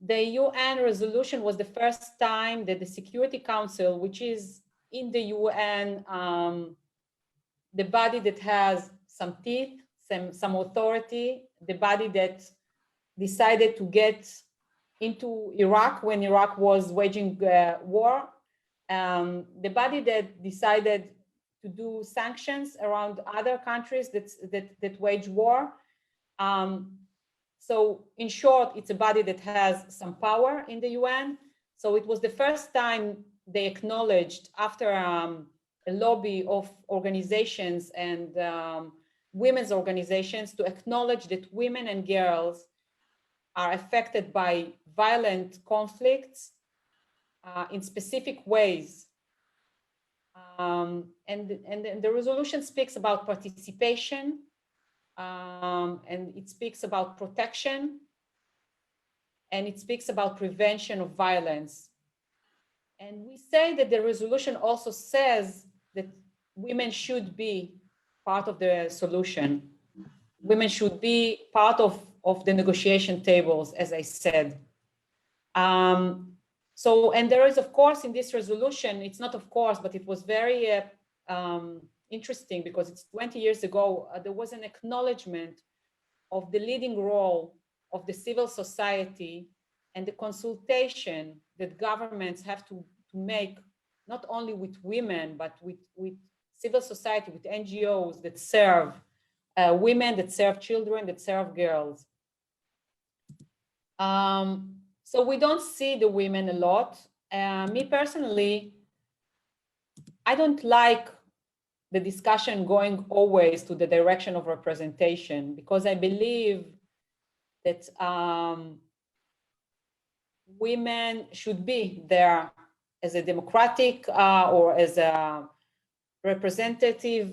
the UN resolution was the first time that the Security Council, which is in the UN, the body that has some teeth, some authority, the body that decided to get into Iraq when Iraq was waging war, the body that decided to do sanctions around other countries that wage war. So in short, it's a body that has some power in the UN. So it was the first time they acknowledged, after a lobby of organizations and women's organizations, to acknowledge that women and girls are affected by violent conflicts in specific ways. And the resolution speaks about participation, and it speaks about protection, and it speaks about prevention of violence. And we say that the resolution also says that women should be part of the solution. Women should be part of the negotiation tables, as I said. And there is, of course, in this resolution, it's not of course, but it was very interesting because it's 20 years ago, there was an acknowledgement of the leading role of the civil society and the consultation that governments have to make, not only with women, but with civil society, with NGOs that serve women, that serve children, that serve girls. So we don't see the women a lot. Me personally, I don't like the discussion going always to the direction of representation, because I believe that women should be there as a democratic or as a representative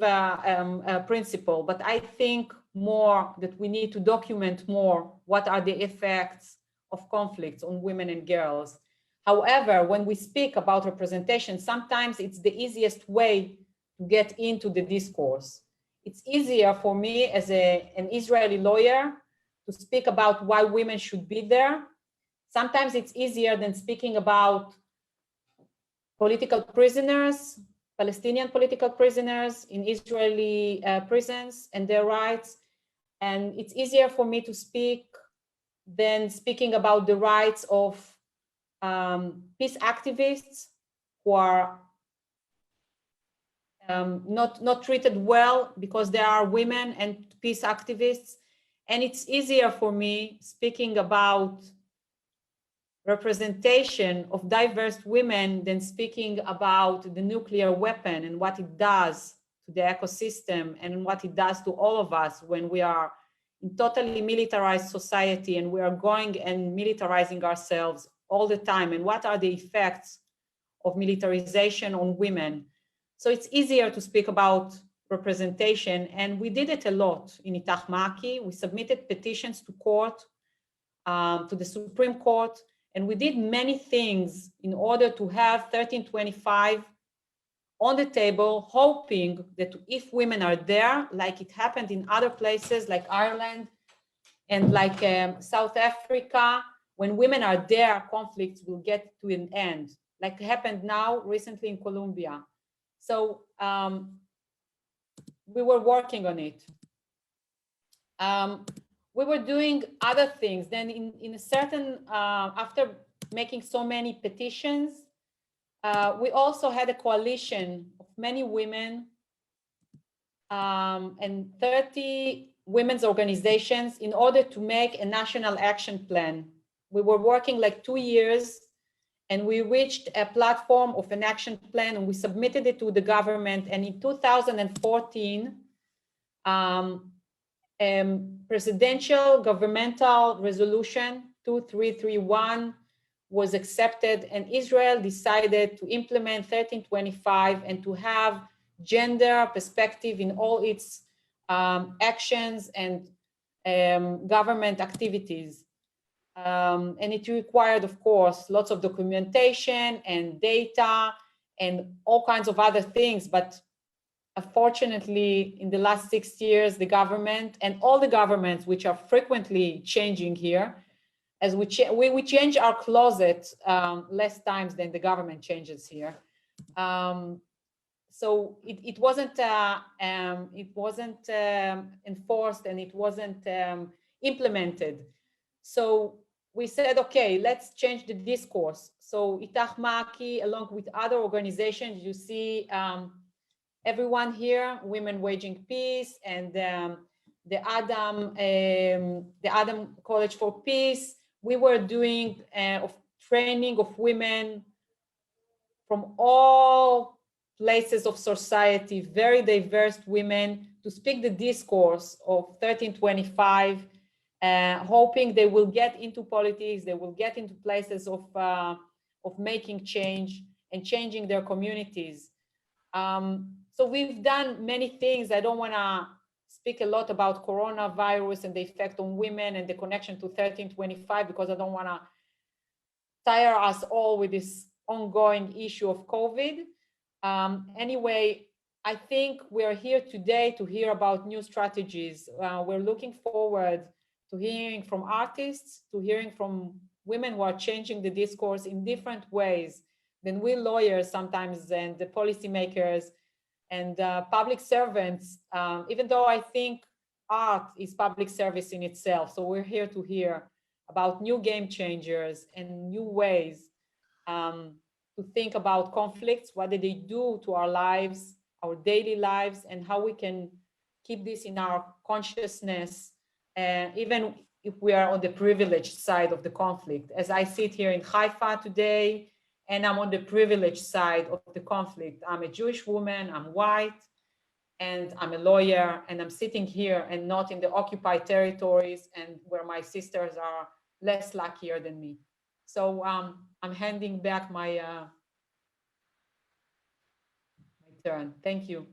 principle. But I think more that we need to document more what are the effects of conflicts on women and girls. However, when we speak about representation, sometimes it's the easiest way to get into the discourse. It's easier for me as an Israeli lawyer to speak about why women should be there. Sometimes it's easier than speaking about political prisoners, Palestinian political prisoners in Israeli prisons and their rights. And it's easier for me to speak than speaking about the rights of peace activists who are not treated well because they are women and peace activists. And it's easier for me speaking about representation of diverse women than speaking about the nuclear weapon and what it does to the ecosystem and what it does to all of us when we are in totally militarized society and we are going and militarizing ourselves all the time, and what are the effects of militarization on women. So it's easier to speak about representation, and we did it a lot in Itach מעכי. We submitted petitions to court, to the Supreme Court, and we did many things in order to have 1325 on the table, hoping that if women are there, like it happened in other places like Ireland and like South Africa, when women are there, conflicts will get to an end, like happened now recently in Colombia. So we were working on it. We were doing other things. Then in a certain, after making so many petitions, we also had a coalition of many women and 30 women's organizations in order to make a national action plan. We were working like 2 years, and we reached a platform of an action plan, and we submitted it to the government. And in 2014, presidential governmental resolution 2331 was accepted, and Israel decided to implement 1325 and to have gender perspective in all its actions and government activities. And it required, of course, lots of documentation and data and all kinds of other things. But unfortunately, in the last 6 years, the government and all the governments, which are frequently changing here, as we change our closet less times than the government changes here. So it wasn't enforced, and it wasn't implemented. So we said, okay, let's change the discourse. So איתך, מעכי, along with other organizations, you see everyone here, Women Waging Peace, and the Adam College for Peace. We were doing training of women from all places of society, very diverse women, to speak the discourse of 1325, hoping they will get into politics, they will get into places of making change and changing their communities. So we've done many things. I don't want to speak a lot about coronavirus and the effect on women and the connection to 1325, because I don't want to tire us all with this ongoing issue of COVID. Anyway, I think we're here today to hear about new strategies. We're looking forward to hearing from artists, to hearing from women who are changing the discourse in different ways than we lawyers sometimes, and the policymakers and public servants, even though I think art is public service in itself. So we're here to hear about new game changers and new ways to think about conflicts. What did they do to our lives, our daily lives, and how we can keep this in our consciousness, even if we are on the privileged side of the conflict. As I sit here in Haifa today, and I'm on the privileged side of the conflict. I'm a Jewish woman, I'm white, and I'm a lawyer, and I'm sitting here and not in the occupied territories, and where my sisters are less luckier than me. So I'm handing back my turn. Thank you.